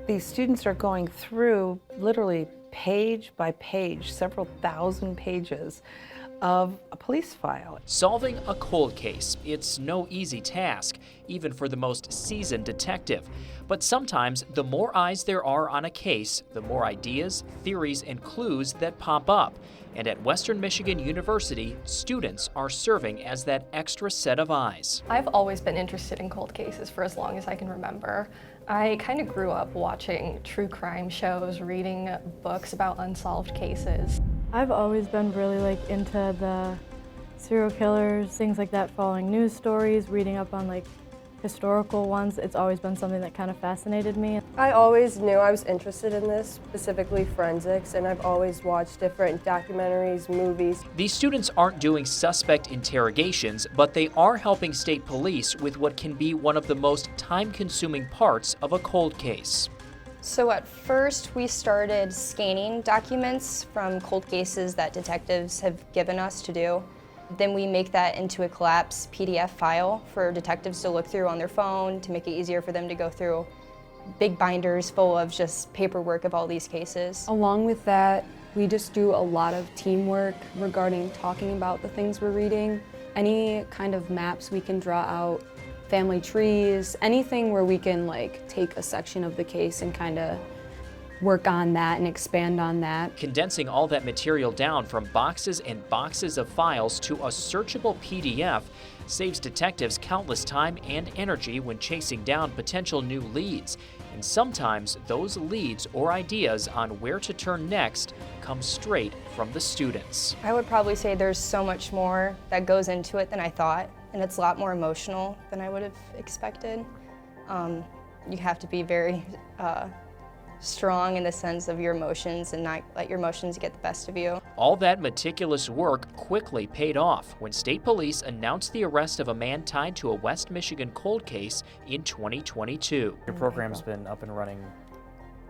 These students are going through literally page by page, several thousand pages of a police file. Solving a cold case, it's no easy task, even for the most seasoned detective. But sometimes the more eyes there are on a case, the more ideas, theories, and clues that pop up. And at Western Michigan University, students are serving as that extra set of eyes. I've always been interested in cold cases for as long as I can remember. I kind of grew up watching true crime shows, reading books about unsolved cases. I've always been really into the serial killers, things like that, following news stories, reading up on historical ones. It's always been something that kind of fascinated me. I always knew I was interested in this, specifically forensics, and I've always watched different documentaries, movies. These students aren't doing suspect interrogations, but they are helping state police with what can be one of the most time-consuming parts of a cold case. So at first we started scanning documents from cold cases that detectives have given us to do. Then we make that into a collapsed PDF file for detectives to look through on their phone to make it easier for them to go through big binders full of just paperwork of all these cases. Along with that, we just do a lot of teamwork regarding talking about the things we're reading. Any kind of maps we can draw out, family trees, anything where we can take a section of the case and kind of work on that and expand on that. Condensing all that material down from boxes and boxes of files to a searchable PDF saves detectives countless time and energy when chasing down potential new leads. And sometimes those leads or ideas on where to turn next come straight from the students. I would probably say there's so much more that goes into it than I thought, and it's a lot more emotional than I would have expected. You have to be very strong in the sense of your emotions and not let your emotions get the best of you. All that meticulous work quickly paid off when state police announced the arrest of a man tied to a West Michigan cold case in 2022. Your program's been up and running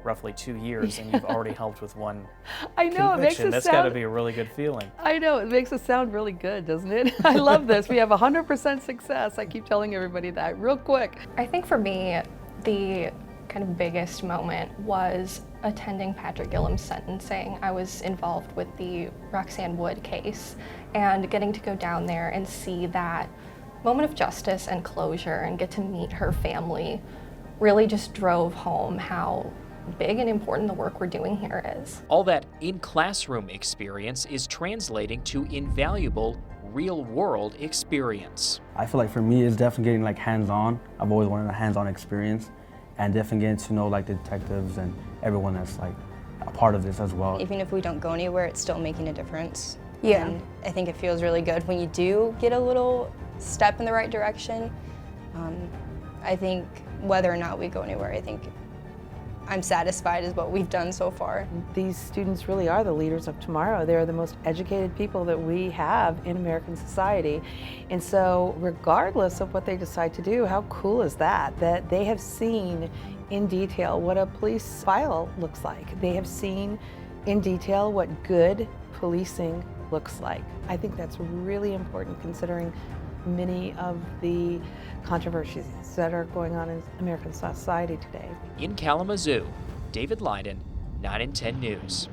roughly 2 years, and you've already helped with one I know, conviction. it makes it That's sound... got to be a really good feeling. I know, it makes it sound really good, doesn't it? I love this. We have 100% success. I keep telling everybody that real quick. I think for me, the kind of biggest moment was attending Patrick Gillum's sentencing. I was involved with the Roxanne Wood case, and getting to go down there and see that moment of justice and closure and get to meet her family really just drove home how big and important the work we're doing here is. All that in-classroom experience is translating to invaluable real-world experience. I feel like for me, it's definitely getting hands-on. I've always wanted a hands-on experience, and definitely getting to know the detectives and everyone that's a part of this as well. Even if we don't go anywhere, it's still making a difference. Yeah. And I think it feels really good when you do get a little step in the right direction. I think whether or not we go anywhere, I think I'm satisfied with what we've done so far. These students really are the leaders of tomorrow. They're the most educated people that we have in American society. And so regardless of what they decide to do, how cool is that? That they have seen in detail what a police file looks like. They have seen in detail what good policing looks like. I think that's really important considering many of the controversies that are going on in American society today. In Kalamazoo, David Leiden, 9 and 10 News.